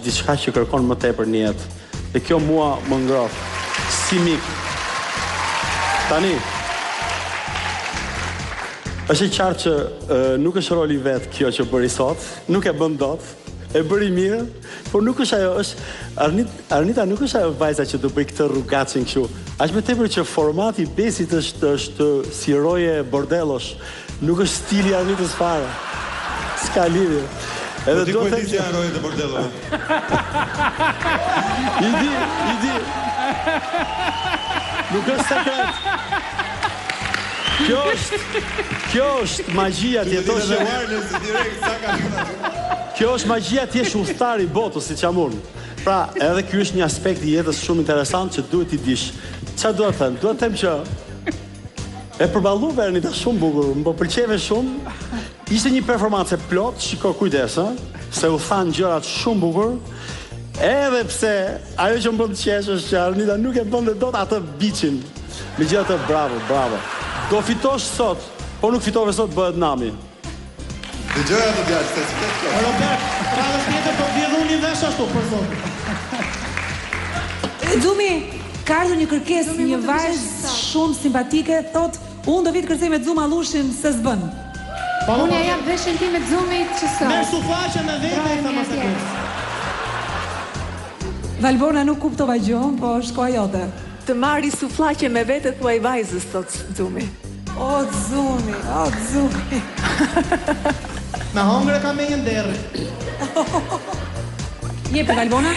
diçka që kërkon më tepër në jetë. Dhe kjo mua më ngroh si mik. Tani është e qartë që nuk është roli vet kjo që bëri sot, nuk e bën dot, e bëri mirë, por nuk është ajo, është Arnita nuk është ajo vajza që do bëj këtë rrugacin kështu. Aq më tepër që formati i Besit është si roje bordellosh, nuk është stili Arnitës fare. S'ka lidhje. Edhe do të them që roje të bordellove. I di. Nuk është sekret. Kjo është magjia të jetosh Kjo është magjia të jesh udhëtar i botës si çamur. Pra, edhe ky është një aspekt i jetës shumë interesant që duhet t'i dish. Çfarë do të them? Do të them që e përballuve Arnita shumë bukur, më pëlqeve shumë. Ishte një performancë plot, shiko kujdes, se u than gjërat shumë bukur. Edhe pse ajo që më bën të qesh është që Arnita nuk e bënte dot atë biçin. Megjithatë, bravo. Do fitosh sot, po nuk fitove sot bëhet nami. Dëgjoj atë djalë, se s'ket kjo. Robert, radhës tjetër po vjedhun një vesh ashtu për sot. Xumi, ka ardhur një kërkesë, një vajzë shumë simpatike, thot, unë do vit kërcej me Xuma Allushin se s'bën. Unë ja jap veshin ti me Xumit që sot. Merë sufaqe me vete e tha masakës. Valbona nuk kuptova gjë, po është koha jote. Të marri suflaqe me vete thuaj vajzës, thot Xumi. O Xumi. Me hongre ka me një nderë. Jepe Valbona?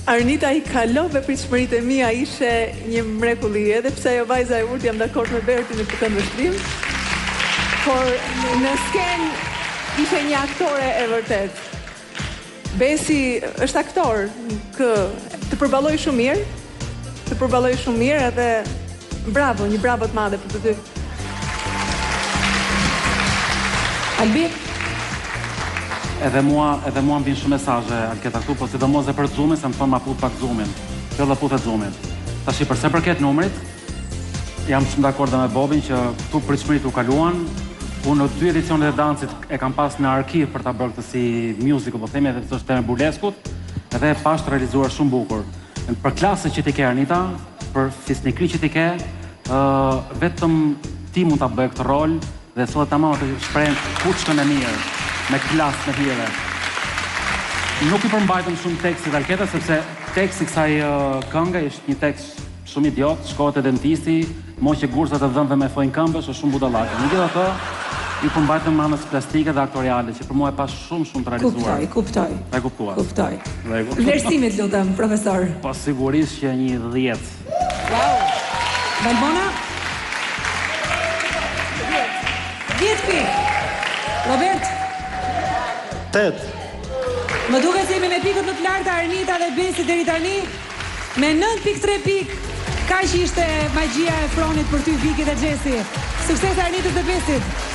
Arnita i kalove pritshmëritë e mia, ishe një mrekulli, edhe pse ajo vajza e urtë jam dakord me Bertin në këtë vështrim. Por në skenë ishe një aktore e vërtet. Besi është aktor, të përballoj shumë mirë, edhe bravo, një bravo të madhe për të ty. Albi? Edhe mua më vjen shumë mesazhe Alketa këtu, po sidomos edhe për Xumin, se më thon ma put pak Xumin. Kjo do putet Xumin. Tash për sa përket numrit, jam shumë dakord me Bobin që këtu pritshmërit u kaluan. Unë në 2 edicionet e dancit e kam pas në arkiv për ta bërë këtë si musical, po themi, edhe të është teme burleskut, edhe e pashtë realizuar shumë bukur. Për klasën që ti ke Arnita, për fisnikri që ti ke, vetëm ti mund ta bëj këtë rol dhe thua tamam të shprehen fushën e mirë, me klasë me hire. Nuk i përmbajtëm shumë tekstit Alketa, sepse teksti kësaj këngë është një tekst shumë idiot, shkohet e dentisti, moqe gurzat e dhëmbëve me fojnë këmbësh, është shumë budallake. Megjithatë, i përmbajtëm anës plastike dhe aktoriale, që për mua e pas shumë të realizuar. Kuptoj. E kuptua. Kuptoj. Vlerësimit lutem, profesor. Po sigurisht që një 10. Wow. Valbona? 10 pik. Robert? 8. Më duket se jemi me pikët më të larta Arnita dhe Besi deri tani. Me 9.3 pik, kaq ishte magjia e Fronit për ty Viki dhe Gjesi. Sukses Arnitës dhe Besit.